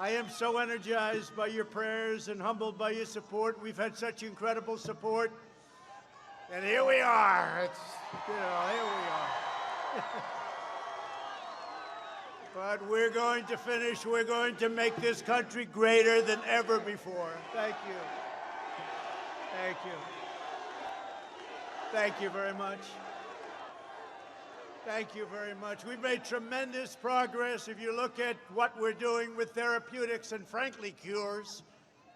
I am so energized by your prayers and humbled by your support. We've had such incredible support. And here we are. Here we are. But we're going to finish. We're going to make this country greater than ever before. Thank you. Thank you. Thank you very much. Thank you very much. We've made tremendous progress. If you look at what we're doing with therapeutics and, frankly, cures,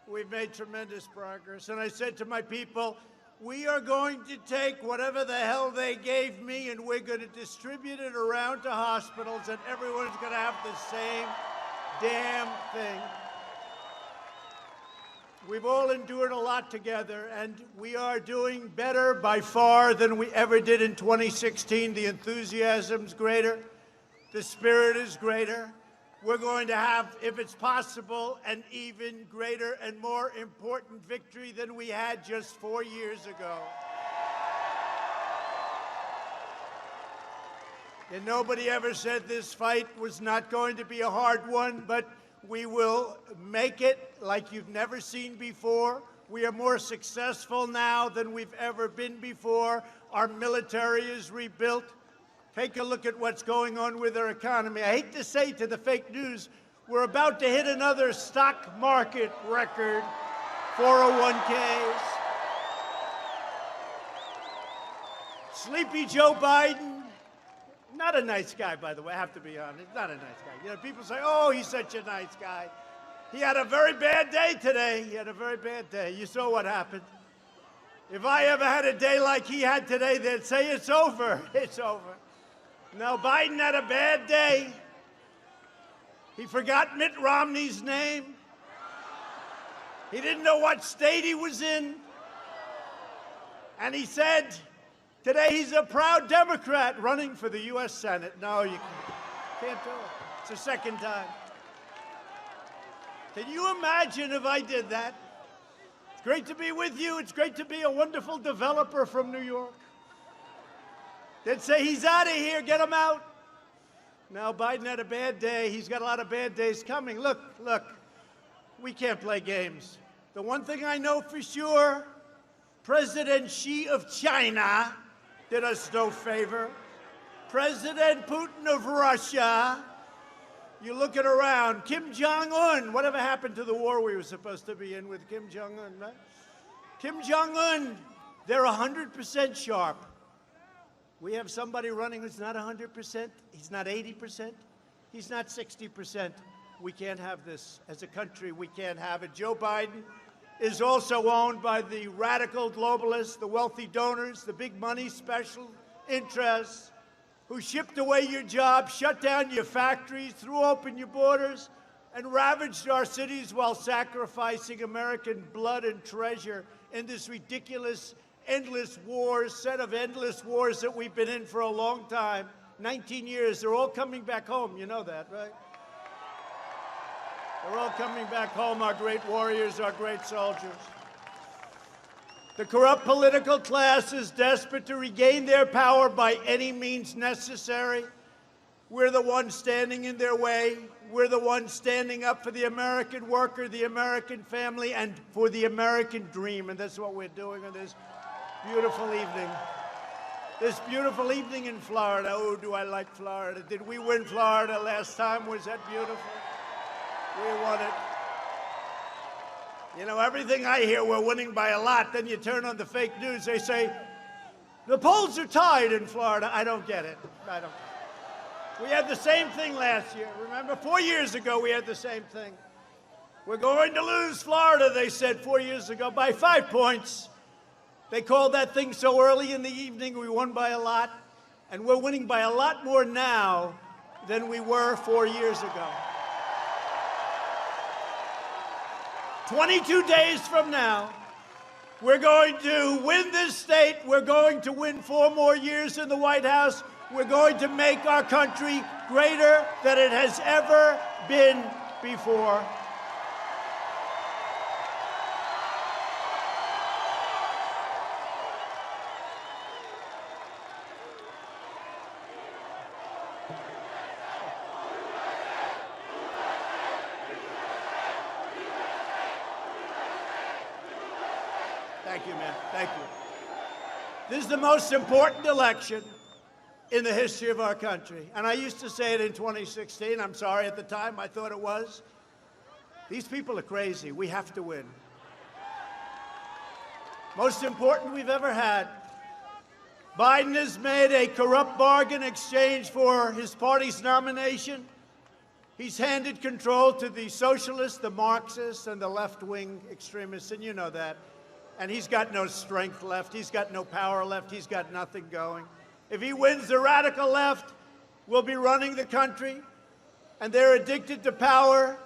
we've made tremendous progress. And I said to my people, we are going to take whatever the hell they gave me and we're going to distribute it around to hospitals, and everyone's going to have the same damn thing. We've all endured a lot together, and we are doing better by far than we ever did in 2016. The enthusiasm's greater. The spirit is greater. We're going to have, if it's possible, an even greater and more important victory than we had just 4 years ago. And nobody ever said this fight was not going to be a hard one, but we will make it like you've never seen before. We are more successful now than we've ever been before. Our military is rebuilt. Take a look at what's going on with our economy. I hate to say to the fake news, we're about to hit another stock market record, 401ks. Sleepy Joe Biden, not a nice guy, by the way, I have to be honest, not a nice guy. You know, people say, oh, he's such a nice guy. He had a very bad day today. He had a very bad day. You saw what happened. If I ever had a day like he had today, they'd say it's over. It's over. No, Biden had a bad day. He forgot Mitt Romney's name. He didn't know what state he was in. And he said today he's a proud Democrat running for the U.S. Senate. No, you can't do it. It's the second time. Can you imagine if I did that? It's great to be with you. It's great to be a wonderful developer from New York. They'd say, he's out of here, get him out. Now, Biden had a bad day. He's got a lot of bad days coming. Look, we can't play games. The one thing I know for sure, President Xi of China did us no favor. President Putin of Russia, you look at around, Kim Jong-un, whatever happened to the war we were supposed to be in with Kim Jong-un, right? Kim Jong-un, they're 100% sharp. We have somebody running who's not 100%, he's not 80%, he's not 60%. We can't have this. As a country, we can't have it. Joe Biden is also owned by the radical globalists, the wealthy donors, the big money special interests, who shipped away your jobs, shut down your factories, threw open your borders, and ravaged our cities while sacrificing American blood and treasure in this ridiculous endless wars, set of endless wars that we've been in for a long time, 19 years. They're all coming back home. You know that, right? They're all coming back home, our great warriors, our great soldiers. The corrupt political class is desperate to regain their power by any means necessary. We're the ones standing in their way. We're the ones standing up for the American worker, the American family, and for the American dream. And that's what we're doing on this beautiful evening. This beautiful evening in Florida. Oh, do I like Florida. Did we win Florida last time? Was that beautiful? We won it. You know, everything I hear, we're winning by a lot. Then you turn on the fake news, they say, the polls are tied in Florida. I don't get it. I don't. We had the same thing last year. Remember, 4 years ago, we had the same thing. We're going to lose Florida, they said 4 years ago, by 5 points. They called that thing so early in the evening, we won by a lot. And we're winning by a lot more now than we were 4 years ago. 22 days from now, we're going to win this state. We're going to win 4 more years in the White House. We're going to make our country greater than it has ever been before. Thank you, man. Thank you. This is the most important election in the history of our country. And I used to say it in 2016. I'm sorry, at the time I thought it was. These people are crazy. We have to win. Most important we've ever had. Biden has made a corrupt bargain in exchange for his party's nomination. He's handed control to the socialists, the Marxists, and the left-wing extremists, and you know that. And he's got no strength left. He's got no power left. He's got nothing going. If he wins, the radical left will be running the country, and they're addicted to power,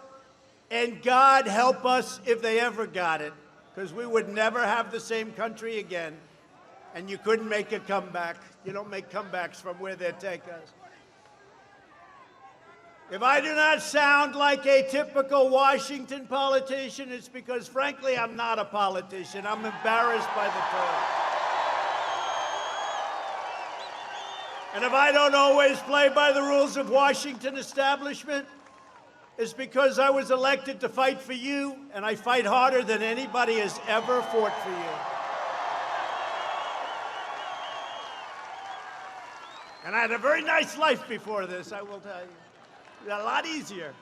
and God help us if they ever got it, because we would never have the same country again, and you couldn't make a comeback. You don't make comebacks from where they take us. If I do not sound like a typical Washington politician, it's because, frankly, I'm not a politician. I'm embarrassed by the term. And if I don't always play by the rules of Washington establishment, it's because I was elected to fight for you, and I fight harder than anybody has ever fought for you. And I had a very nice life before this, I will tell you. A lot easier.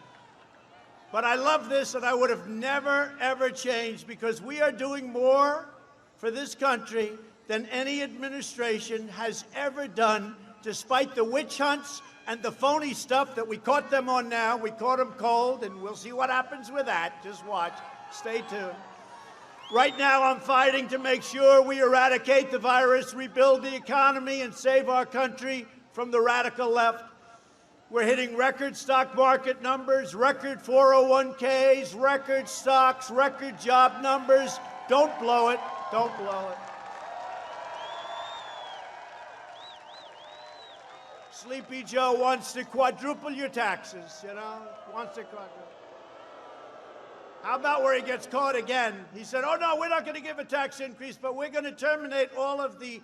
But I love this, and I would have never, ever changed, because we are doing more for this country than any administration has ever done, despite the witch hunts and the phony stuff that we caught them on now. We caught them cold, and we'll see what happens with that. Just watch. Stay tuned. Right now, I'm fighting to make sure we eradicate the virus, rebuild the economy, and save our country from the radical left. We're hitting record stock market numbers, record 401ks, record stocks, record job numbers. Don't blow it. Don't blow it. Sleepy Joe wants to quadruple your taxes, wants to quadruple. How about where he gets caught again? He said, oh, no, we're not going to give a tax increase, but we're going to terminate all of the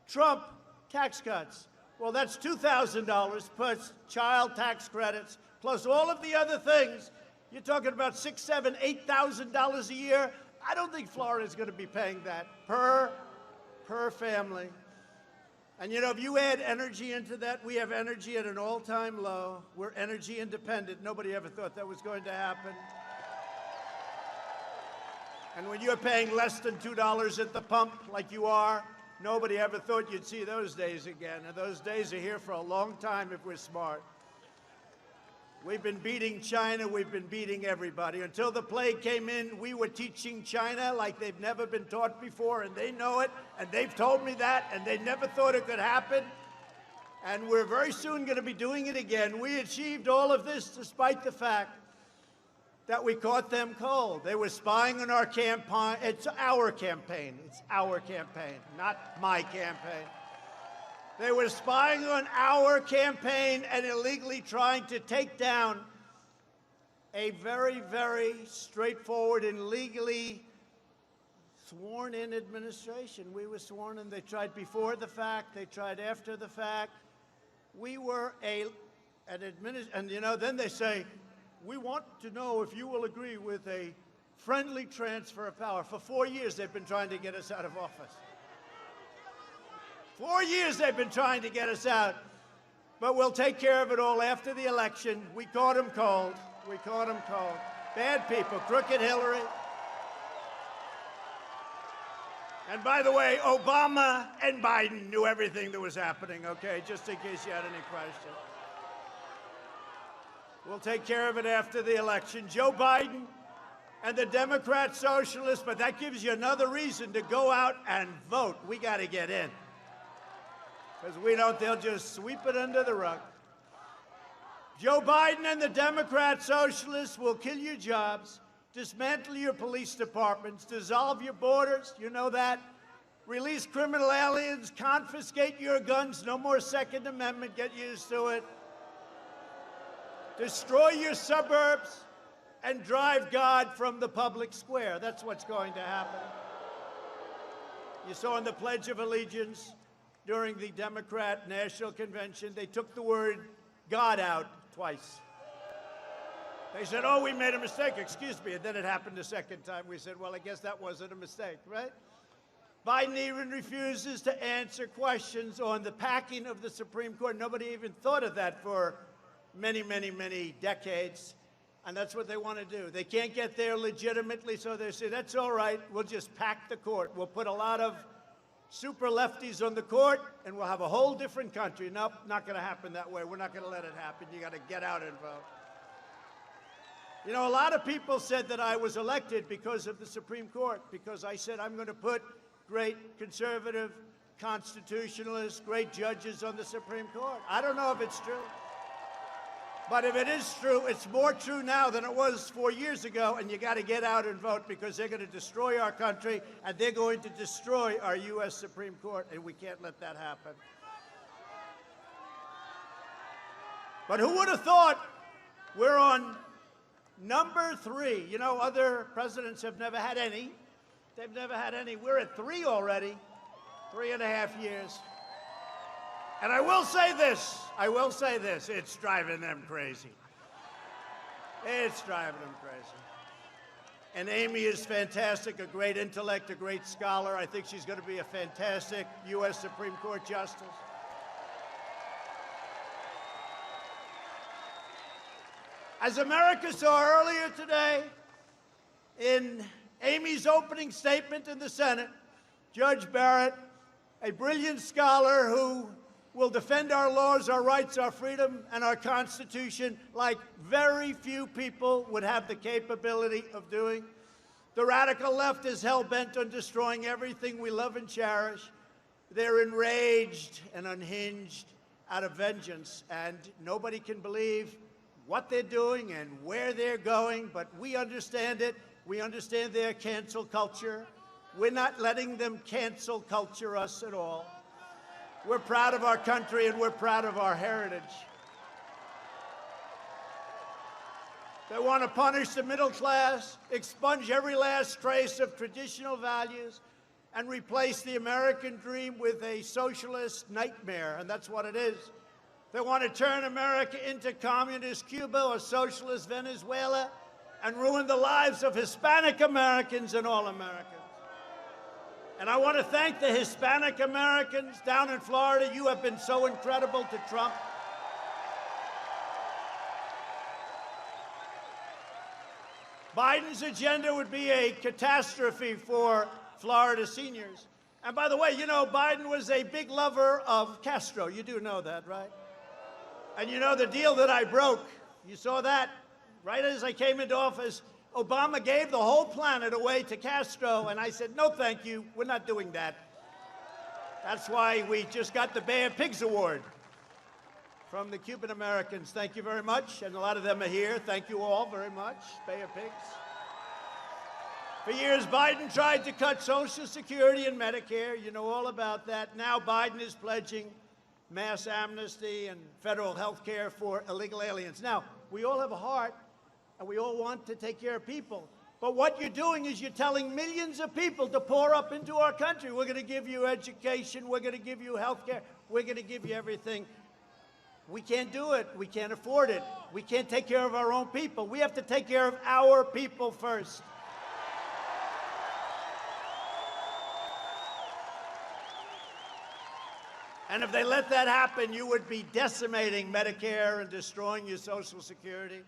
Trump tax cuts. Well, that's $2,000 plus child tax credits, plus all of the other things. You're talking about $6,000, $7,000, $8,000 a year. I don't think Florida's going to be paying that per family. And if you add energy into that, we have energy at an all-time low. We're energy independent. Nobody ever thought that was going to happen. And when you're paying less than $2 at the pump like you are, nobody ever thought you'd see those days again. And those days are here for a long time if we're smart. We've been beating China. We've been beating everybody. Until the plague came in, we were teaching China like they've never been taught before, and they know it, and they've told me that, and they never thought it could happen. And we're very soon going to be doing it again. We achieved all of this despite the fact that we caught them cold. They were spying on our campaign. It's our campaign. It's our campaign, not my campaign. They were spying on our campaign and illegally trying to take down a very, very straightforward and legally sworn-in administration. We were sworn in. They tried before the fact. They tried after the fact. We were an administration, and then they say, we want to know if you will agree with a friendly transfer of power. For 4 years, they've been trying to get us out of office. 4 years they've been trying to get us out. But we'll take care of it all after the election. We caught them cold. We caught them cold. Bad people, crooked Hillary. And by the way, Obama and Biden knew everything that was happening, okay? Just in case you had any question. We'll take care of it after the election. Joe Biden and the Democrat socialists, but that gives you another reason to go out and vote. We got to get in. Because we don't, they'll just sweep it under the rug. Joe Biden and the Democrat socialists will kill your jobs, dismantle your police departments, dissolve your borders, you know that, release criminal aliens, confiscate your guns, no more Second Amendment, get used to it, destroy your suburbs, and drive God from the public square. That's what's going to happen. You saw in the Pledge of Allegiance during the Democrat National Convention, they took the word God out twice. They said, oh, we made a mistake, excuse me, and then it happened a second time. We said, well, I guess that wasn't a mistake, right? Biden even refuses to answer questions on the packing of the Supreme Court. Nobody even thought of that for many, many, many decades. And that's what they want to do. They can't get there legitimately, so they say, that's all right, we'll just pack the court. We'll put a lot of super lefties on the court, and we'll have a whole different country. Nope, not going to happen that way. We're not going to let it happen. You got to get out and vote. You know, a lot of people said that I was elected because of the Supreme Court, because I said I'm going to put great conservative, constitutionalists, great judges on the Supreme Court. I don't know if it's true. But if it is true, it's more true now than it was 4 years ago, and you got to get out and vote because they're going to destroy our country, and they're going to destroy our U.S. Supreme Court, and we can't let that happen. But who would have thought we're on number 3? You know, other presidents have never had any. They've never had any. We're at 3 already, 3.5 years. And I will say this, it's driving them crazy. It's driving them crazy. And Amy is fantastic, a great intellect, a great scholar. I think she's going to be a fantastic U.S. Supreme Court justice. As America saw earlier today, in Amy's opening statement in the Senate, Judge Barrett, a brilliant scholar who will defend our laws, our rights, our freedom, and our Constitution like very few people would have the capability of doing. The radical left is hell-bent on destroying everything we love and cherish. They're enraged and unhinged out of vengeance, and nobody can believe what they're doing and where they're going, but we understand it. We understand their cancel culture. We're not letting them cancel culture us at all. We're proud of our country, and we're proud of our heritage. They want to punish the middle class, expunge every last trace of traditional values, and replace the American dream with a socialist nightmare, and that's what it is. They want to turn America into communist Cuba or socialist Venezuela and ruin the lives of Hispanic Americans and all Americans. And I want to thank the Hispanic Americans down in Florida. You have been so incredible to Trump. Biden's agenda would be a catastrophe for Florida seniors. And by the way, you know, Biden was a big lover of Castro. You do know that, right? And you know the deal that I broke. You saw that right as I came into office. Obama gave the whole planet away to Castro, and I said, no, thank you, we're not doing that. That's why we just got the Bay of Pigs Award from the Cuban Americans. Thank you very much, and a lot of them are here. Thank you all very much, Bay of Pigs. For years, Biden tried to cut Social Security and Medicare. You know all about that. Now Biden is pledging mass amnesty and federal health care for illegal aliens. Now, we all have a heart, and we all want to take care of people. But what you're doing is you're telling millions of people to pour up into our country. We're going to give you education. We're going to give you health care. We're going to give you everything. We can't do it. We can't afford it. We can't take care of our own people. We have to take care of our people first. And if they let that happen, you would be decimating Medicare and destroying your Social Security.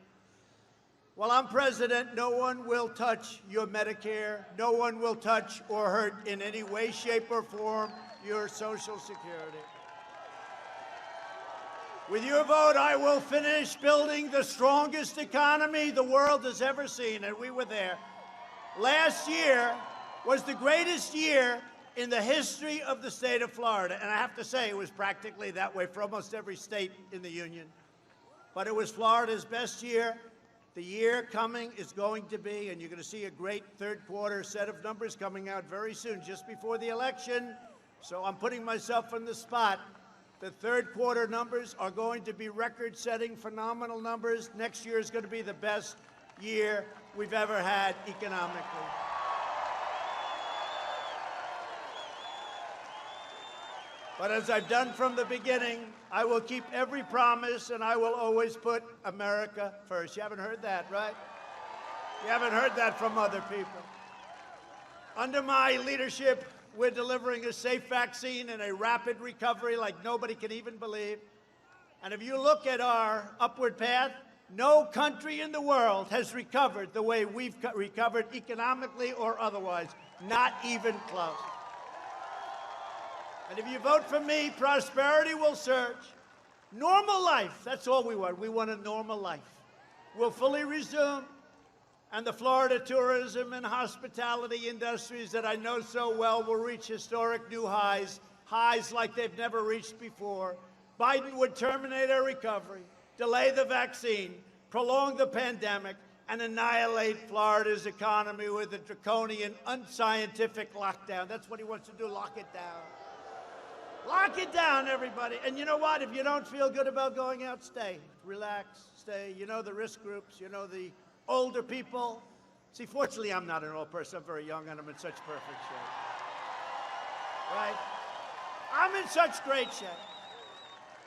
While I'm president, no one will touch your Medicare. No one will touch or hurt in any way, shape, or form your Social Security. With your vote, I will finish building the strongest economy the world has ever seen, and we were there. Last year was the greatest year in the history of the state of Florida, and I have to say it was practically that way for almost every state in the union. But it was Florida's best year. The year coming is going to be, and you're going to see a great third quarter set of numbers coming out very soon, just before the election. So I'm putting myself on the spot. The third quarter numbers are going to be record-setting, phenomenal numbers. Next year is going to be the best year we've ever had economically. But as I've done from the beginning, I will keep every promise, and I will always put America first. You haven't heard that, right? You haven't heard that from other people. Under my leadership, We're delivering a safe vaccine and a rapid recovery like nobody can even believe. And if you look at our upward path, no country in the world has recovered the way we've recovered economically or otherwise, not even close. And if you vote for me, prosperity will surge. Normal life, that's all we want. We want a normal life. We'll fully resume. And the Florida tourism and hospitality industries that I know so well will reach historic new highs, highs like they've never reached before. Biden would terminate our recovery, delay the vaccine, prolong the pandemic, and annihilate Florida's economy with a draconian, unscientific lockdown. That's what he wants to do, lock it down. Lock it down, everybody. And you know what? If you don't feel good about going out, stay. Relax, stay. You know the risk groups, you know the older people. See, fortunately, I'm not an old person. I'm very young, and I'm in such perfect shape. Right? I'm in such great shape.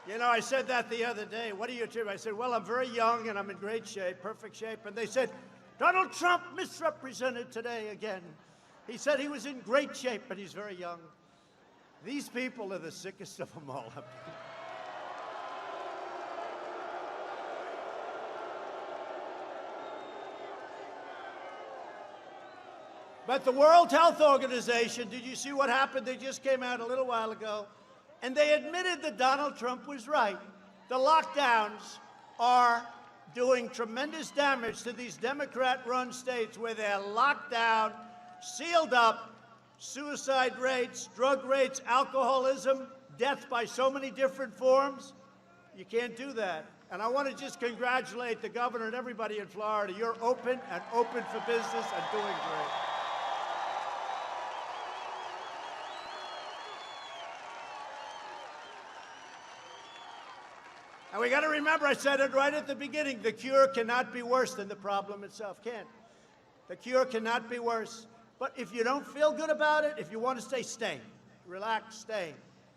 You know, I said that the other day. What are you doing? I said, well, I'm very young, and I'm in great shape, perfect shape. And they said, Donald Trump misrepresented today again. He said he was in great shape, but he's very young. These people are the sickest of them all. But the World Health Organization, did you see what happened? They just came out a little while ago, and they admitted that Donald Trump was right. The lockdowns are doing tremendous damage to these Democrat-run states where they're locked down, sealed up, suicide rates, drug rates, alcoholism, death by so many different forms. You can't do that. And I want to just congratulate the governor and everybody in Florida. You're open and open for business and doing great. And we got to remember, I said it right at the beginning, the cure cannot be worse than the problem itself. Can't. The cure cannot be worse. But if you don't feel good about it, if you want to stay, stay. Relax, stay.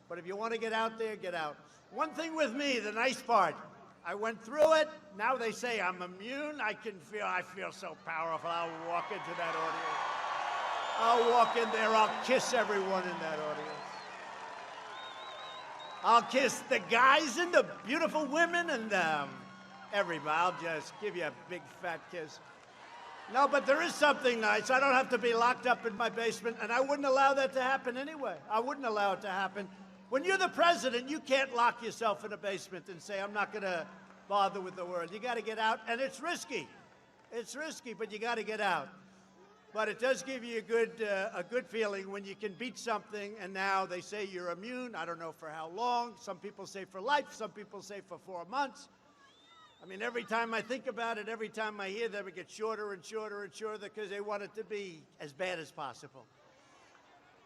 But if you want to get out there, get out. One thing with me, the nice part, I went through it. Now they say I'm immune. I feel so powerful. I'll walk into that audience. I'll walk in there. I'll kiss everyone in that audience. I'll kiss the guys and the beautiful women and everybody. I'll just give you a big fat kiss. No, but there is something nice. I don't have to be locked up in my basement, and I wouldn't allow that to happen anyway. I wouldn't allow it to happen. When you're the president, you can't lock yourself in a basement and say, I'm not going to bother with the world. You got to get out, and it's risky. It's risky, but you got to get out. But it does give you a good feeling when you can beat something, and now they say you're immune. I don't know for how long. Some people say for life. Some people say for 4 months. I mean, every time I think about it, every time I hear them, it gets shorter and shorter and shorter because they want it to be as bad as possible.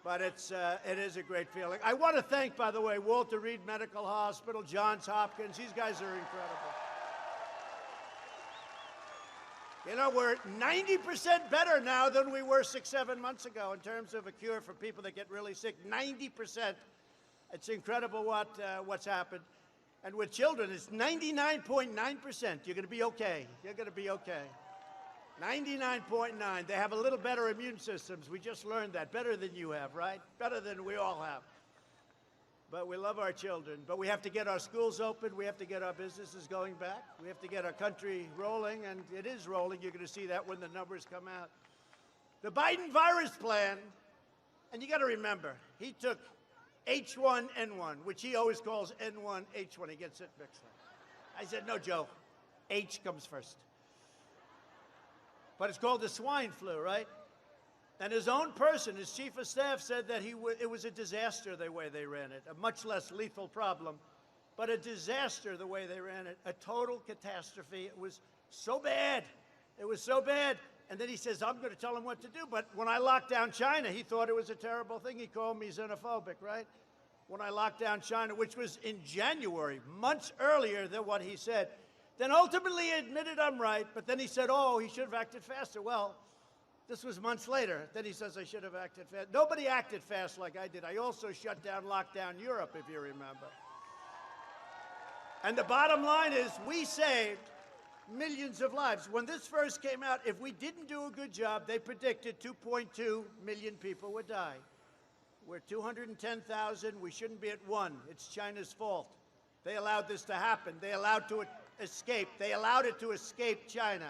But it is a great feeling. I want to thank, by the way, Walter Reed Medical Hospital, Johns Hopkins. These guys are incredible. You know, we're 90% better now than we were 6-7 months ago in terms of a cure for people that get really sick. 90%. It's incredible what's happened. And with children, it's 99.9%. You're going to be okay. You're going to be okay. 99.9. They have a little better immune systems. We just learned that. Better than you have, right? Better than we all have. But we love our children. But we have to get our schools open. We have to get our businesses going back. We have to get our country rolling, and it is rolling. You're going to see that when the numbers come out. The Biden virus plan, and you got to remember, he took H1N1, which he always calls N1H1. He gets it mixed up. I said, no, Joe, H comes first. But it's called the swine flu, right? And his own person, his chief of staff, said that it was a disaster the way they ran it, a much less lethal problem, but a disaster the way they ran it, a total catastrophe. It was so bad. It was so bad. And then he says, I'm going to tell him what to do. But when I locked down China, he thought it was a terrible thing. He called me xenophobic, right? When I locked down China, which was in January, months earlier than what he said. Then ultimately he admitted I'm right, but then he said, oh, he should have acted faster. Well, this was months later. Then he says I should have acted fast. Nobody acted fast like I did. I also shut down, locked down Europe, if you remember. And the bottom line is we saved millions of lives. When this first came out, if we didn't do a good job, they predicted 2.2 million people would die. We're 210,000. We shouldn't be at 1. It's China's fault. They allowed this to happen. They allowed it to escape. They allowed it to escape China.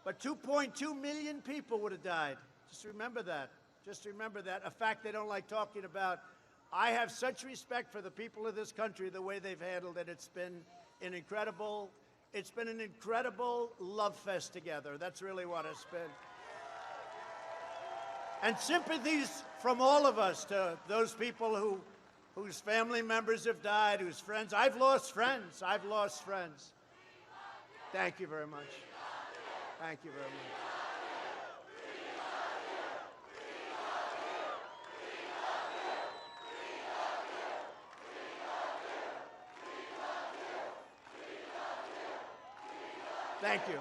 But 2.2 million people would have died. Just remember that. Just remember that. A fact they don't like talking about. I have such respect for the people of this country, the way they've handled it. It's been an incredible love fest together. That's really what it's been. And sympathies from all of us to those people whose family members have died, whose friends. I've lost friends. I've lost friends. Thank you very much. Thank you very much. Thank you.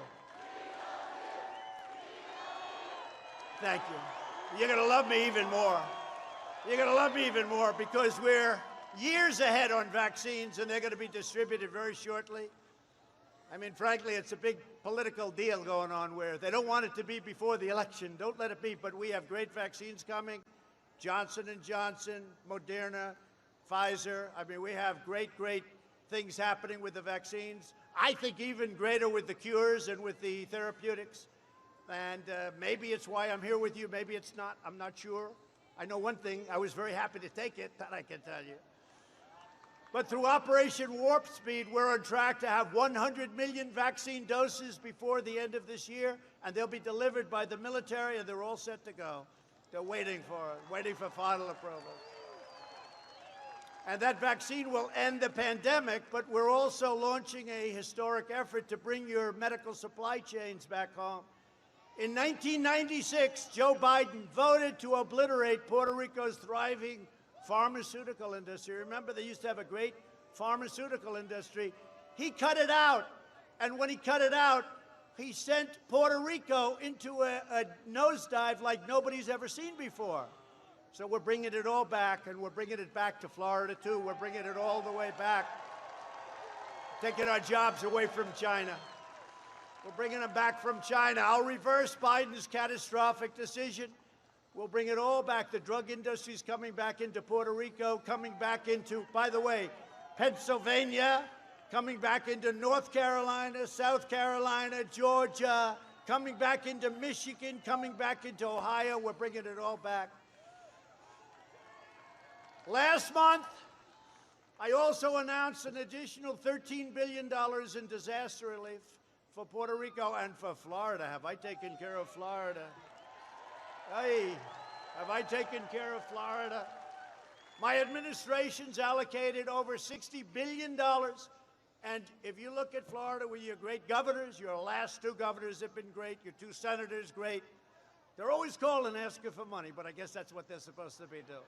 Thank you. You're going to love me even more. You're going to love me even more because we're years ahead on vaccines and they're going to be distributed very shortly. I mean, frankly, it's a big political deal going on where they don't want it to be before the election. Don't let it be. But we have great vaccines coming. Johnson & Johnson, Moderna, Pfizer. I mean, we have great things happening with the vaccines. I think even greater with the cures and with the therapeutics. And maybe it's why I'm here with you. Maybe it's not. I'm not sure. I know one thing. I was very happy to take it, that I can tell you. But through Operation Warp Speed, we're on track to have 100 million vaccine doses before the end of this year, and they'll be delivered by the military, and they're all set to go. They're waiting for final approval. And that vaccine will end the pandemic, but we're also launching a historic effort to bring your medical supply chains back home. In 1996, Joe Biden voted to obliterate Puerto Rico's thriving pharmaceutical industry. Remember, they used to have a great pharmaceutical industry. He cut it out. And when he cut it out, he sent Puerto Rico into a nosedive like nobody's ever seen before. So we're bringing it all back, and we're bringing it back to Florida, too. We're bringing it all the way back, taking our jobs away from China. We're bringing them back from China. I'll reverse Biden's catastrophic decision. We'll bring it all back. The drug industry's coming back into Puerto Rico, coming back into, by the way, Pennsylvania, coming back into North Carolina, South Carolina, Georgia, coming back into Michigan, coming back into Ohio. We're bringing it all back. Last month, I also announced an additional $13 billion in disaster relief for Puerto Rico and for Florida. Have I taken care of Florida? Hey, have I taken care of Florida? My administration's allocated over $60 billion. And if you look at Florida with your great governors, your last two governors have been great, your two senators, great. They're always calling asking for money, but I guess that's what they're supposed to be doing.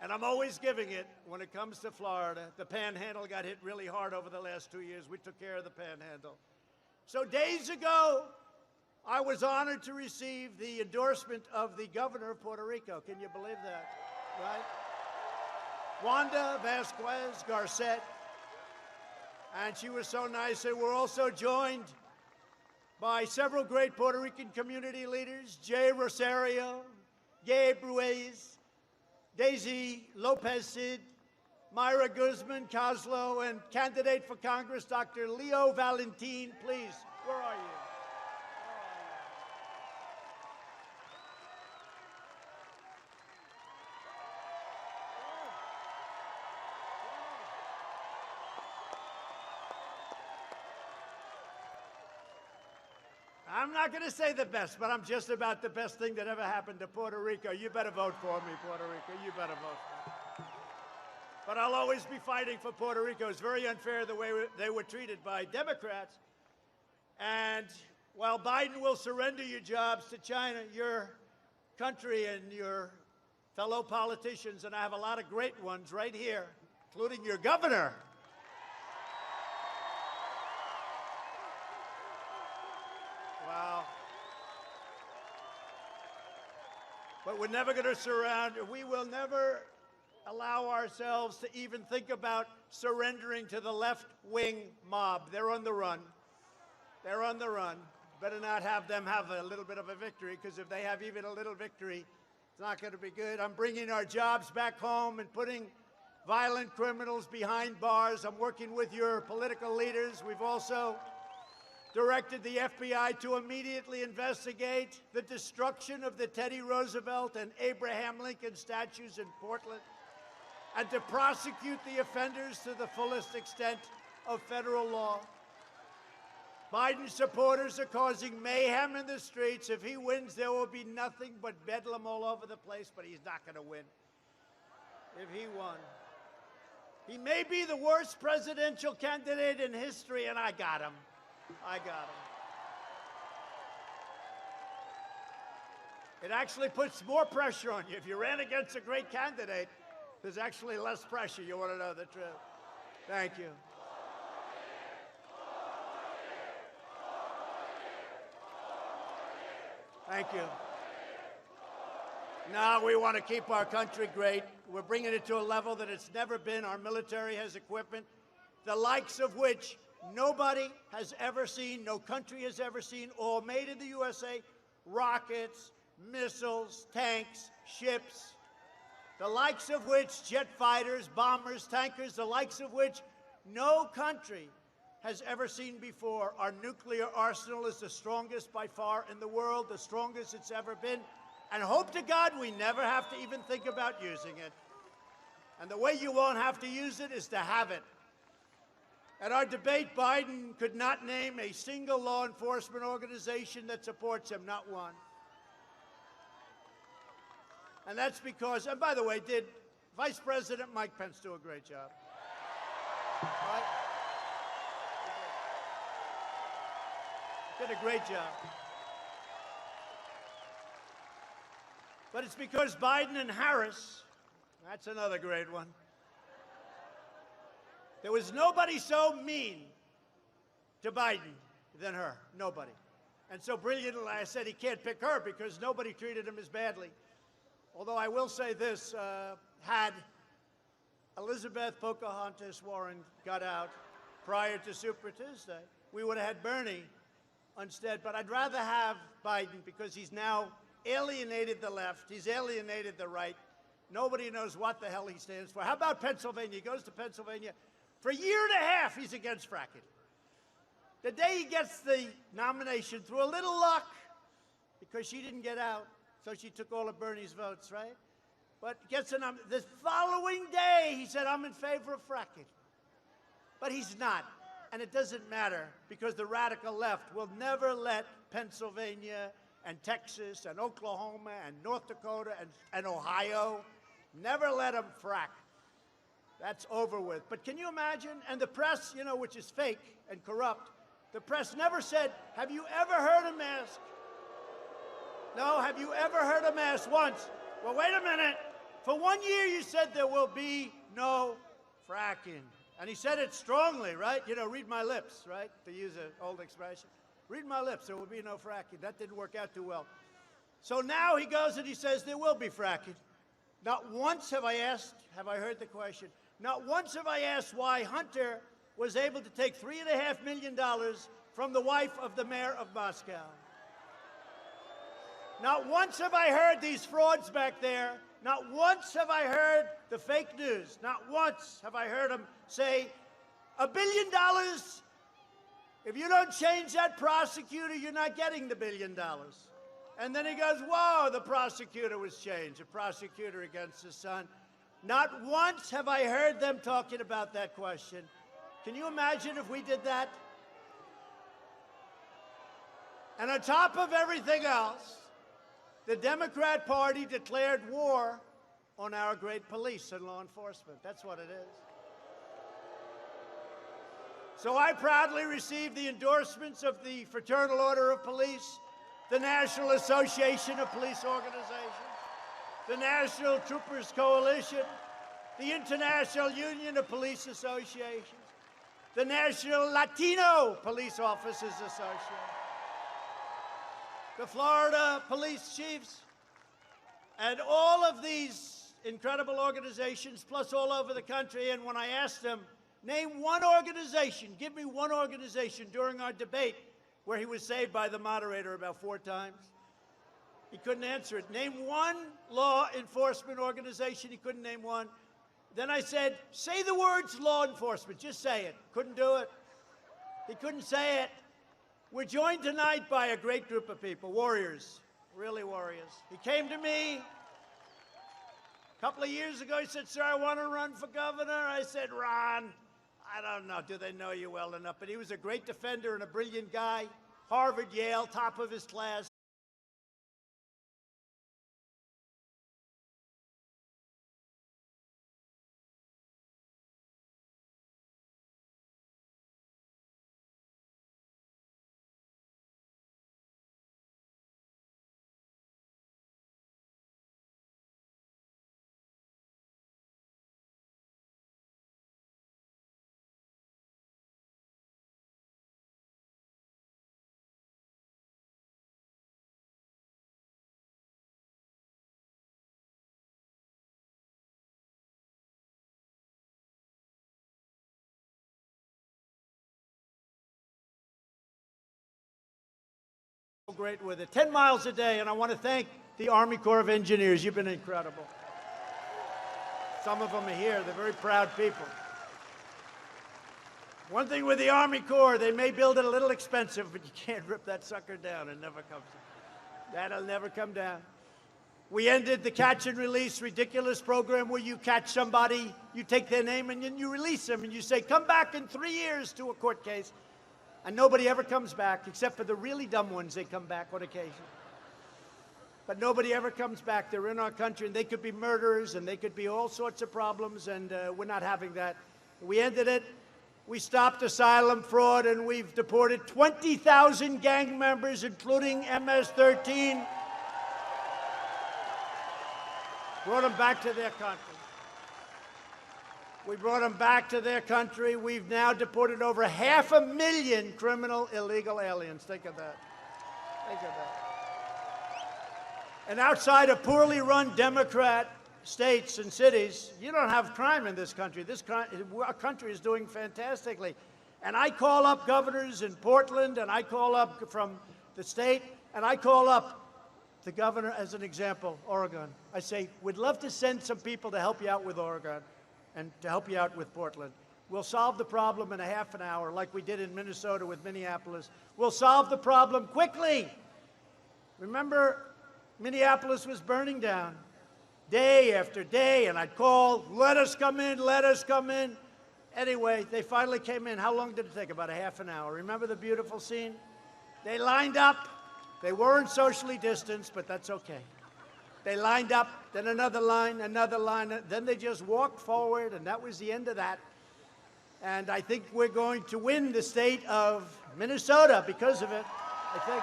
And I'm always giving it when it comes to Florida. The Panhandle got hit really hard over the last 2 years. We took care of the Panhandle. So days ago, I was honored to receive the endorsement of the governor of Puerto Rico. Can you believe that, right? Wanda Vasquez Garcet. And she was so nice. And we're also joined by several great Puerto Rican community leaders, Jay Rosario, Gabe Ruiz, Daisy Lopez Cid, Myra Guzman Coslo, and candidate for Congress, Dr. Leo Valentin. Please, where are you? I'm not going to say the best, but I'm just about the best thing that ever happened to Puerto Rico. You better vote for me, Puerto Rico. You better vote for me. But I'll always be fighting for Puerto Rico. It's very unfair the way they were treated by Democrats. And while Biden will surrender your jobs to China, your country and your fellow politicians, and I have a lot of great ones right here, including your governor, wow. But we're never going to we will never allow ourselves to even think about surrendering to the left-wing mob. They're on the run. They're on the run. Better not have them have a little bit of a victory, because if they have even a little victory, It's not going to be good. I'm bringing our jobs back home and putting violent criminals behind bars. I'm working with your political leaders. We've also directed the FBI to immediately investigate the destruction of the Teddy Roosevelt and Abraham Lincoln statues in Portland and to prosecute the offenders to the fullest extent of federal law. Biden supporters are causing mayhem in the streets. If he wins, there will be nothing but bedlam all over the place, but he's not going to win. If he won. He may be the worst presidential candidate in history, and I got him. I got him. It actually puts more pressure on you. If you ran against a great candidate, there's actually less pressure. You want to know the truth. Thank you. Thank you. Now we want to keep our country great. We're bringing it to a level that it's never been. Our military has equipment, the likes of which nobody has ever seen, no country has ever seen, all made in the USA, rockets, missiles, tanks, ships, the likes of which, jet fighters, bombers, tankers, the likes of which no country has ever seen before. Our nuclear arsenal is the strongest by far in the world, the strongest it's ever been. And hope to God we never have to even think about using it. And the way you won't have to use it is to have it. At our debate, Biden could not name a single law enforcement organization that supports him, not one. And that's because, and by the way, did Vice President Mike Pence do a great job? Right? Did a great job. But it's because Biden and Harris, that's another great one. There was nobody so mean to Biden than her, nobody. And so brilliantly, I said he can't pick her because nobody treated him as badly. Although I will say this, had Elizabeth Pocahontas Warren got out prior to Super Tuesday, we would have had Bernie instead. But I'd rather have Biden because he's now alienated the left. He's alienated the right. Nobody knows what the hell he stands for. How about Pennsylvania? He goes to Pennsylvania. For a year and a half, he's against fracking. The day he gets the nomination, through a little luck, because she didn't get out, so she took all of Bernie's votes, right? But gets a nomination. The following day, he said, I'm in favor of fracking. But he's not. And it doesn't matter, because the radical left will never let Pennsylvania and Texas and Oklahoma and North Dakota and Ohio, never let them frack. That's over with. But can you imagine? And the press, you know, which is fake and corrupt, the press never said, have you ever heard him ask? No, have you ever heard him ask once? Well, wait a minute. For 1 year you said there will be no fracking. And he said it strongly, right? You know, read my lips, right? To use an old expression. Read my lips, there will be no fracking. That didn't work out too well. So now he goes and he says there will be fracking. Not once have I heard the question. Not once have I asked why Hunter was able to take $3.5 million from the wife of the mayor of Moscow. Not once have I heard these frauds back there. Not once have I heard the fake news. Not once have I heard him say, $1 billion, if you don't change that prosecutor, you're not getting the $1 billion. And then he goes, whoa, the prosecutor was changed, a prosecutor against his son. Not once have I heard them talking about that question. Can you imagine if we did that? And on top of everything else, the Democrat Party declared war on our great police and law enforcement. That's what it is. So I proudly received the endorsements of the Fraternal Order of Police, the National Association of Police Organizations, the National Troopers Coalition, the International Union of Police Associations, the National Latino Police Officers Association, the Florida Police Chiefs, and all of these incredible organizations, plus all over the country. And when I asked them, name one organization, give me one organization during our debate where he was saved by the moderator about 4 times. He couldn't answer it. Name one law enforcement organization. He couldn't name one. Then I said, say the words law enforcement. Just say it. Couldn't do it. He couldn't say it. We're joined tonight by a great group of people, warriors, really warriors. He came to me a couple of years ago. He said, sir, I want to run for governor. I said, Ron, I don't know. Do they know you well enough? But he was a great defender and a brilliant guy. Harvard, Yale, top of his class. Great with it. 10 miles a day, and I want to thank the Army Corps of Engineers. You've been incredible. Some of them are here. They're very proud people. One thing with the Army Corps, they may build it a little expensive, but you can't rip that sucker down. It never comes down. That'll never come down. We ended the catch and release ridiculous program where you catch somebody, you take their name, and then you release them, and you say, come back in 3 years to a court case. And nobody ever comes back, except for the really dumb ones. They come back on occasion. But nobody ever comes back. They're in our country, and they could be murderers, and they could be all sorts of problems, and we're not having that. We ended it. We stopped asylum fraud, and we've deported 20,000 gang members, including MS-13. Brought them back to their country. We brought them back to their country. We've now deported over 500,000 criminal illegal aliens. Think of that. Think of that. And outside of poorly run Democrat states and cities, you don't have crime in this country. Our country is doing fantastically. And I call up governors in Portland, and I call up from the state, and I call up the governor as an example, Oregon. I say, we'd love to send some people to help you out with Oregon and to help you out with Portland. We'll solve the problem in a half an hour like we did in Minnesota with Minneapolis. We'll solve the problem quickly. Remember, Minneapolis was burning down day after day, and I'd call, let us come in, let us come in. Anyway, they finally came in. How long did it take? About a half an hour. Remember the beautiful scene? They lined up. They weren't socially distanced, but that's okay. They lined up, then another line, then they just walked forward, and that was the end of that. And I think we're going to win the state of Minnesota because of it, I think.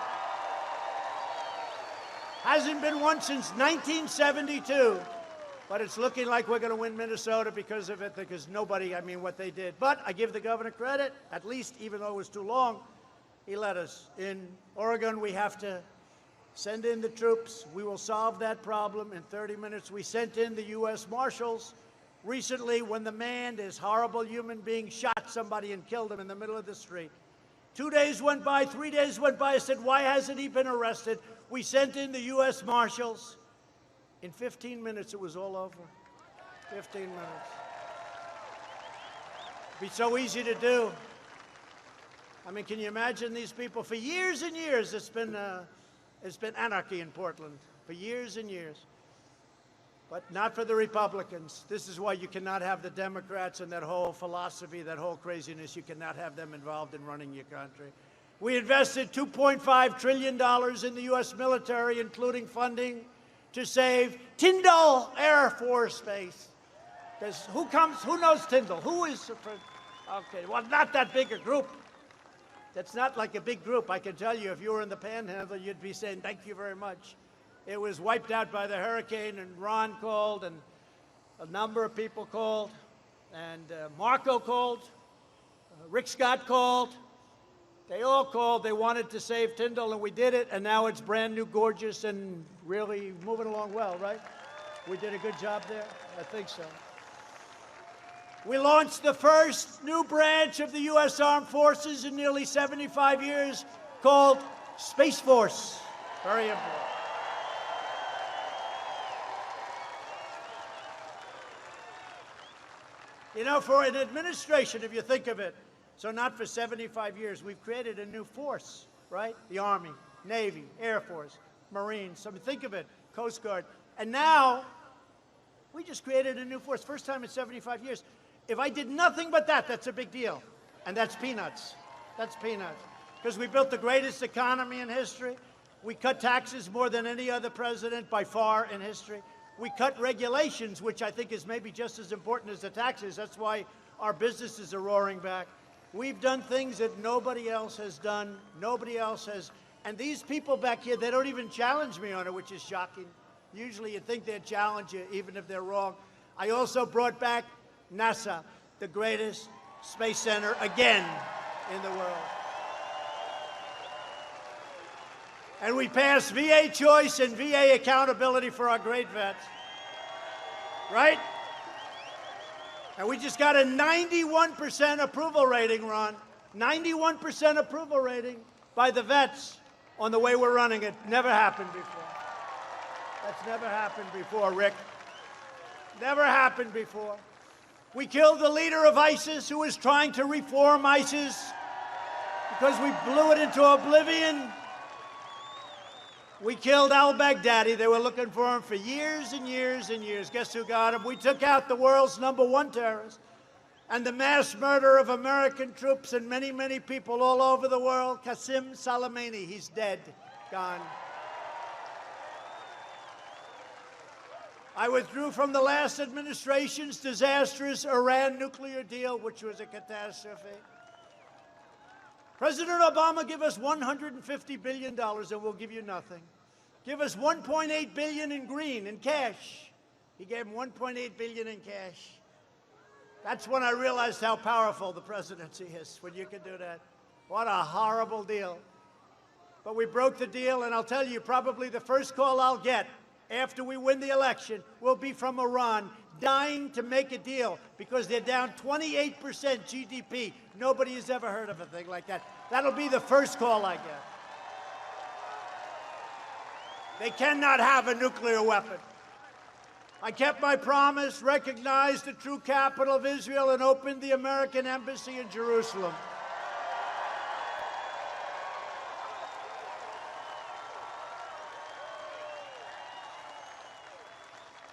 Hasn't been won since 1972, but it's looking like we're going to win Minnesota because of it, because nobody, I mean, what they did. But I give the governor credit, at least, even though it was too long, he let us. In Oregon, we have to send in the troops. We will solve that problem in 30 minutes. We sent in the U.S. Marshals recently when the man, this horrible human being, shot somebody and killed him in the middle of the street. 2 days went by, 3 days went by. I said, why hasn't he been arrested? We sent in the U.S. Marshals. In 15 minutes, it was all over. 15 minutes. It'd be so easy to do. I mean, can you imagine these people? For years and years, it's been anarchy in Portland, for years and years. But not for the Republicans. This is why you cannot have the Democrats and that whole philosophy, that whole craziness. You cannot have them involved in running your country. We invested $2.5 trillion in the U.S. military, including funding to save Tyndall Air Force Base. Who knows Tyndall? Who is, okay, well, not that big a group. That's not like a big group. I can tell you, if you were in the Panhandle, you'd be saying, thank you very much. It was wiped out by the hurricane, and Ron called, and a number of people called, and Marco called, Rick Scott called. They all called. They wanted to save Tyndall, and we did it, and now it's brand new, gorgeous, and really moving along well, right? We did a good job there? I think so. We launched the first new branch of the U.S. Armed Forces in nearly 75 years called Space Force. Very important. You know, for an administration, if you think of it, so not for 75 years, we've created a new force, right? The Army, Navy, Air Force, Marines. I mean, think of it, Coast Guard. And now, we just created a new force. First time in 75 years. If I did nothing but that, that's a big deal. And that's peanuts. That's peanuts. Because we built the greatest economy in history. We cut taxes more than any other president by far in history. We cut regulations, which I think is maybe just as important as the taxes. That's why our businesses are roaring back. We've done things that nobody else has done. Nobody else has. And these people back here, they don't even challenge me on it, which is shocking. Usually you think they'd challenge you, even if they're wrong. I also brought back NASA, the greatest space center again in the world. And we passed VA choice and VA accountability for our great vets. Right? And we just got a 91% approval rating, Ron. 91% approval rating by the vets on the way we're running it. Never happened before. That's never happened before, Rick. Never happened before. We killed the leader of ISIS who was trying to reform ISIS because we blew it into oblivion. We killed al-Baghdadi. They were looking for him for years and years and years. Guess who got him? We took out the world's #1 terrorist and the mass murder of American troops and many, many people all over the world. Qasem Soleimani, he's dead, gone. I withdrew from the last administration's disastrous Iran nuclear deal, which was a catastrophe. President Obama, give us $150 billion and we'll give you nothing. Give us $1.8 billion in green, in cash. He gave him $1.8 billion in cash. That's when I realized how powerful the presidency is, when you can do that. What a horrible deal. But we broke the deal, and I'll tell you, probably the first call I'll get after we win the election will be from Iran, dying to make a deal because they're down 28% GDP. Nobody has ever heard of a thing like that. That'll be the first call I get. They cannot have a nuclear weapon. I kept my promise, recognized the true capital of Israel, and opened the American embassy in Jerusalem.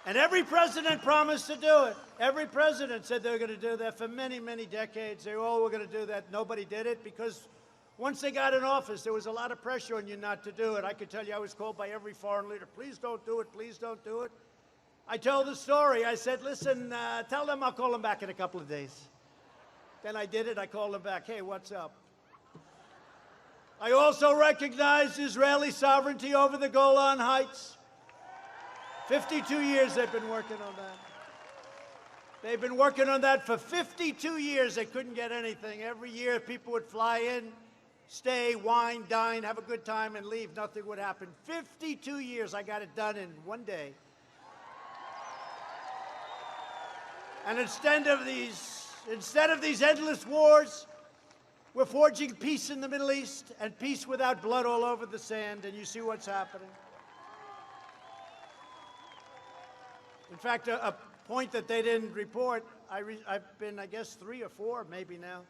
And every president promised to do it. Every president said they were going to do that for many, many decades. They all were going to do that. Nobody did it because once they got in office, there was a lot of pressure on you not to do it. I could tell you I was called by every foreign leader, please don't do it, please don't do it. I told the story. I said, listen, tell them I'll call them back in a couple of days. Then I did it. I called them back. Hey, what's up? I also recognized Israeli sovereignty over the Golan Heights. 52 years they've been working on that. They've been working on that for 52 years. They couldn't get anything. Every year people would fly in, stay, wine, dine, have a good time, and leave. Nothing would happen. 52 years, I got it done in one day. And instead of these endless wars, we're forging peace in the Middle East and peace without blood all over the sand, and you see what's happening. In fact, a point that they didn't report, I've been, I guess, 3 or 4 maybe now,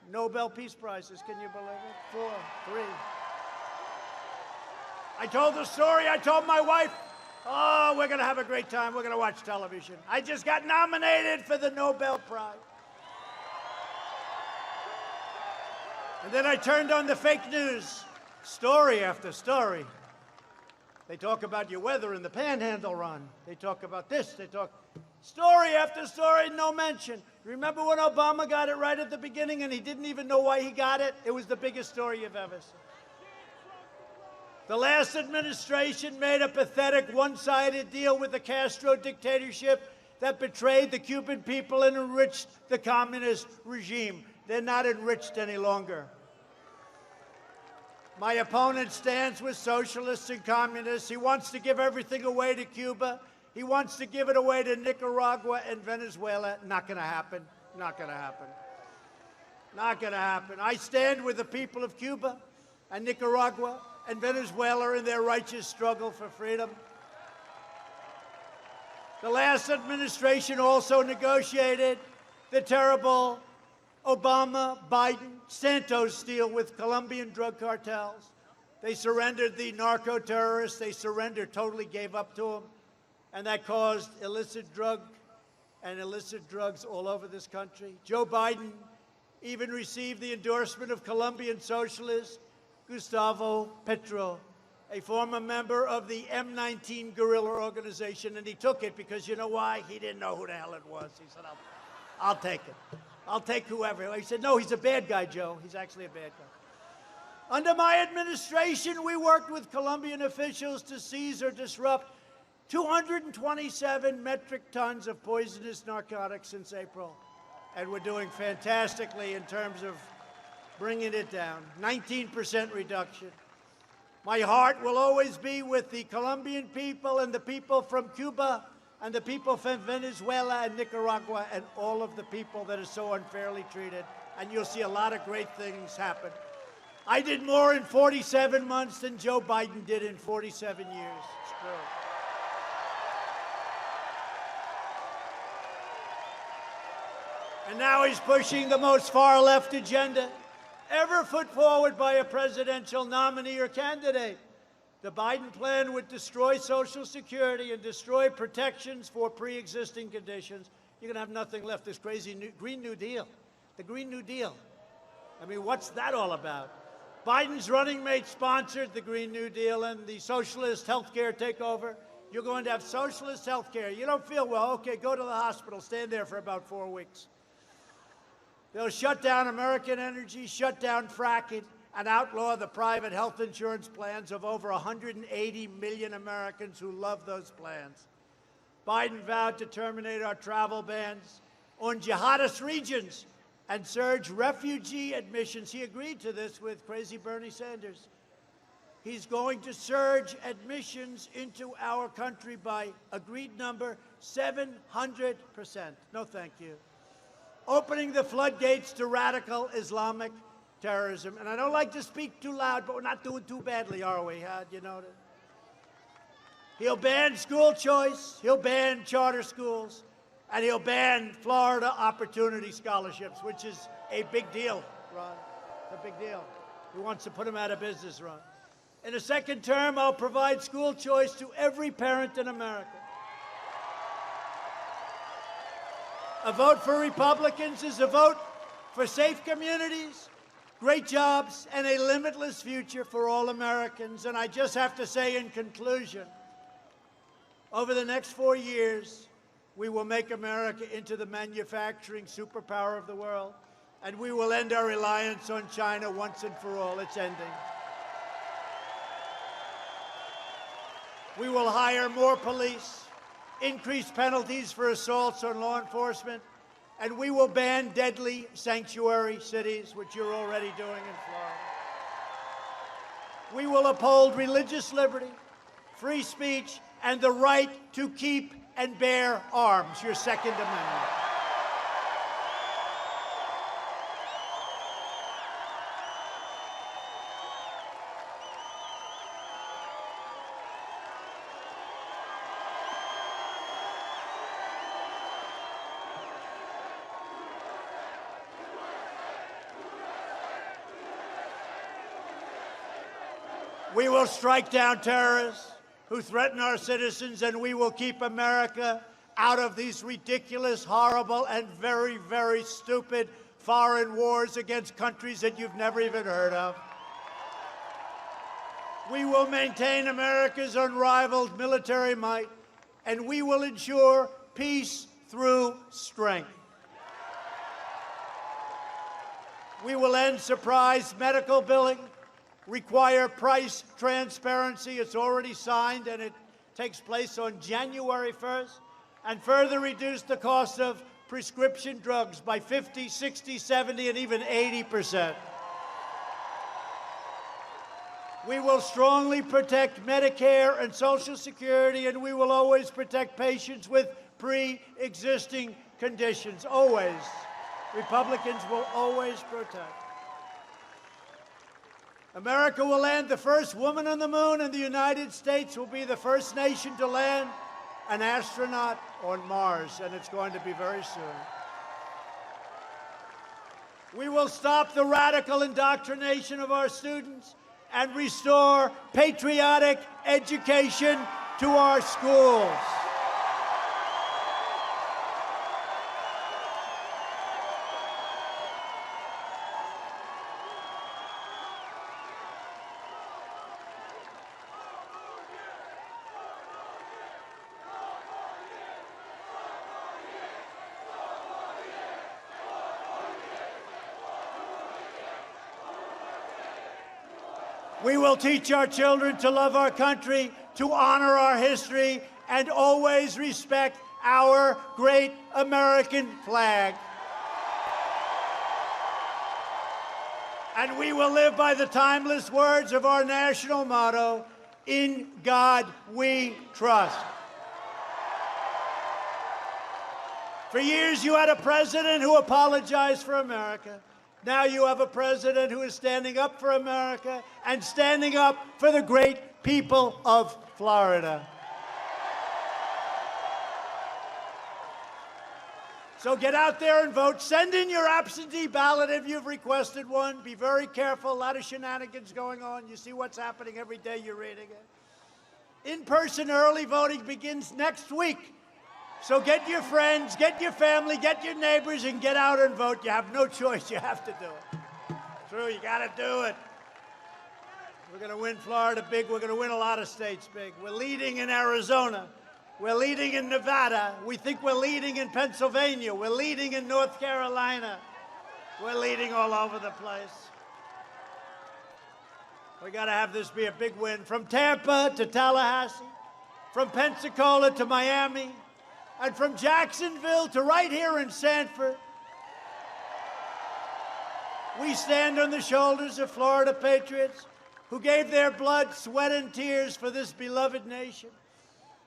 Nobel Peace Prizes. Can you believe it? 4, 3. I told the story. I told my wife, oh, we're going to have a great time. We're going to watch television. I just got nominated for the Nobel Prize. And then I turned on the fake news, story after story. They talk about your weather in the Panhandle, Ron. They talk about this. They talk story after story, no mention. Remember when Obama got it right at the beginning and he didn't even know why he got it? It was the biggest story you've ever seen. The last administration made a pathetic one-sided deal with the Castro dictatorship that betrayed the Cuban people and enriched the communist regime. They're not enriched any longer. My opponent stands with socialists and communists. He wants to give everything away to Cuba. He wants to give it away to Nicaragua and Venezuela. Not going to happen. Not going to happen. Not going to happen. I stand with the people of Cuba and Nicaragua and Venezuela in their righteous struggle for freedom. The last administration also negotiated the terrible Obama, Biden, Santos deal with Colombian drug cartels. They surrendered the narco-terrorists. They surrendered, totally gave up to them. And that caused illicit drugs all over this country. Joe Biden even received the endorsement of Colombian socialist Gustavo Petro, a former member of the M19 guerrilla organization, and he took it because you know why? He didn't know who the hell it was. He said, I'll take it. I'll take whoever. He said, no, he's a bad guy, Joe. He's actually a bad guy. Under my administration, we worked with Colombian officials to seize or disrupt 227 metric tons of poisonous narcotics since April. And we're doing fantastically in terms of bringing it down. 19% reduction. My heart will always be with the Colombian people and the people from Cuba and the people from Venezuela and Nicaragua and all of the people that are so unfairly treated. And you'll see a lot of great things happen. I did more in 47 months than Joe Biden did in 47 years. It's true. And now he's pushing the most far-left agenda ever put forward by a presidential nominee or candidate. The Biden plan would destroy Social Security and destroy protections for pre-existing conditions. You're going to have nothing left. This crazy Green New Deal. The Green New Deal. I mean, what's that all about? Biden's running mate sponsored the Green New Deal and the socialist health care takeover. You're going to have socialist health care. You don't feel well. Okay, go to the hospital. Stand there for about 4 weeks. They'll shut down American energy, shut down fracking, and outlaw the private health insurance plans of over 180 million Americans who love those plans. Biden vowed to terminate our travel bans on jihadist regions and surge refugee admissions. He agreed to this with crazy Bernie Sanders. He's going to surge admissions into our country by agreed number 700%. No, thank you. Opening the floodgates to radical Islamic terrorism. And I don't like to speak too loud, but we're not doing too badly, are we? You know that? He'll ban school choice, he'll ban charter schools, and he'll ban Florida Opportunity Scholarships, which is a big deal, Ron. It's a big deal. He wants to put them out of business, Ron. In a second term, I'll provide school choice to every parent in America. A vote for Republicans is a vote for safe communities, great jobs, and a limitless future for all Americans. And I just have to say in conclusion, over the next 4 years, we will make America into the manufacturing superpower of the world, and we will end our reliance on China once and for all. It's ending. We will hire more police, increase penalties for assaults on law enforcement, and we will ban deadly sanctuary cities, which you're already doing in Florida. We will uphold religious liberty, free speech, and the right to keep and bear arms, your Second Amendment. We will strike down terrorists who threaten our citizens, and we will keep America out of these ridiculous, horrible, and very, very stupid foreign wars against countries that you've never even heard of. We will maintain America's unrivaled military might, and we will ensure peace through strength. We will end surprise medical billing, require price transparency. It's already signed, and it takes place on January 1st, and further reduce the cost of prescription drugs by 50, 60, 70, and even 80%. We will strongly protect Medicare and Social Security, and we will always protect patients with pre-existing conditions. Always. Republicans will always protect. America will land the first woman on the moon, and the United States will be the first nation to land an astronaut on Mars, and it's going to be very soon. We will stop the radical indoctrination of our students and restore patriotic education to our schools. We will teach our children to love our country, to honor our history, and always respect our great American flag. And we will live by the timeless words of our national motto, "In God we trust." For years, you had a president who apologized for America. Now you have a president who is standing up for America and standing up for the great people of Florida. So get out there and vote. Send in your absentee ballot if you've requested one. Be very careful. A lot of shenanigans going on. You see what's happening every day. You're reading it. In-person early voting begins next week. So get your friends, get your family, get your neighbors, and get out and vote. You have no choice. You have to do it. True, you got to do it. We're going to win Florida big. We're going to win a lot of states big. We're leading in Arizona. We're leading in Nevada. We think we're leading in Pennsylvania. We're leading in North Carolina. We're leading all over the place. We got to have this be a big win. From Tampa to Tallahassee, from Pensacola to Miami, and from Jacksonville to right here in Sanford. We stand on the shoulders of Florida patriots who gave their blood, sweat, and tears for this beloved nation.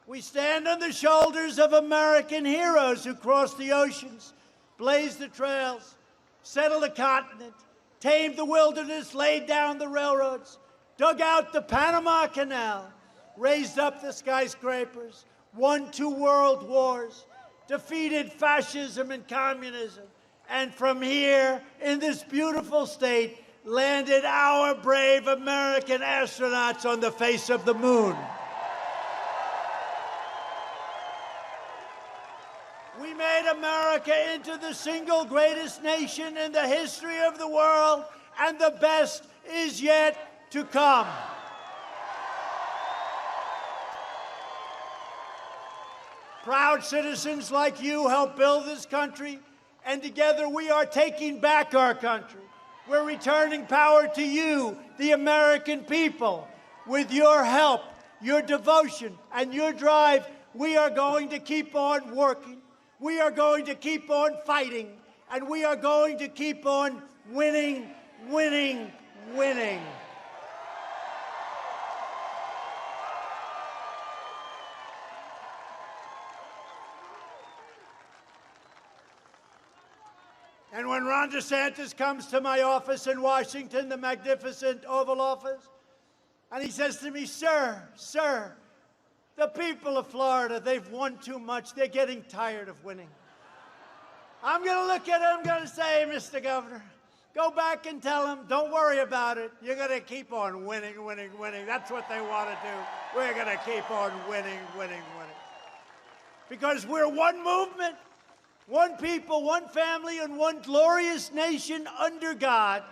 We stand on the shoulders of American heroes who crossed the oceans, blazed the trails, settled a continent, tamed the wilderness, laid down the railroads, dug out the Panama Canal, raised up the skyscrapers, won 2 world wars, defeated fascism and communism, and from here, in this beautiful state, landed our brave American astronauts on the face of the moon. We made America into the single greatest nation in the history of the world, and the best is yet to come. Proud citizens like you helped build this country, and together we are taking back our country. We're returning power to you, the American people. With your help, your devotion, and your drive, we are going to keep on working. We are going to keep on fighting, and we are going to keep on winning, winning, winning. And when Ron DeSantis comes to my office in Washington, the magnificent Oval Office, and he says to me, sir, the people of Florida, they've won too much. They're getting tired of winning. I'm going to look at him, I'm going to say, Mr. Governor, go back and tell them, don't worry about it. You're going to keep on winning, winning, winning. That's what they want to do. We're going to keep on winning, winning, winning. Because we're one movement. One people, one family, and one glorious nation under God.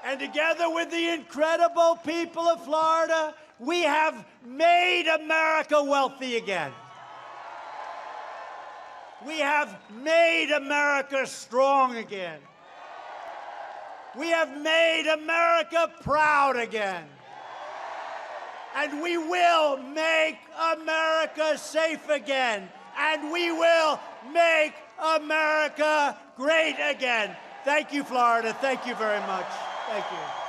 And together with the incredible people of Florida, we have made America wealthy again. We have made America strong again. We have made America proud again. And we will make America safe again. And we will make America great again. Thank you, Florida. Thank you very much. Thank you.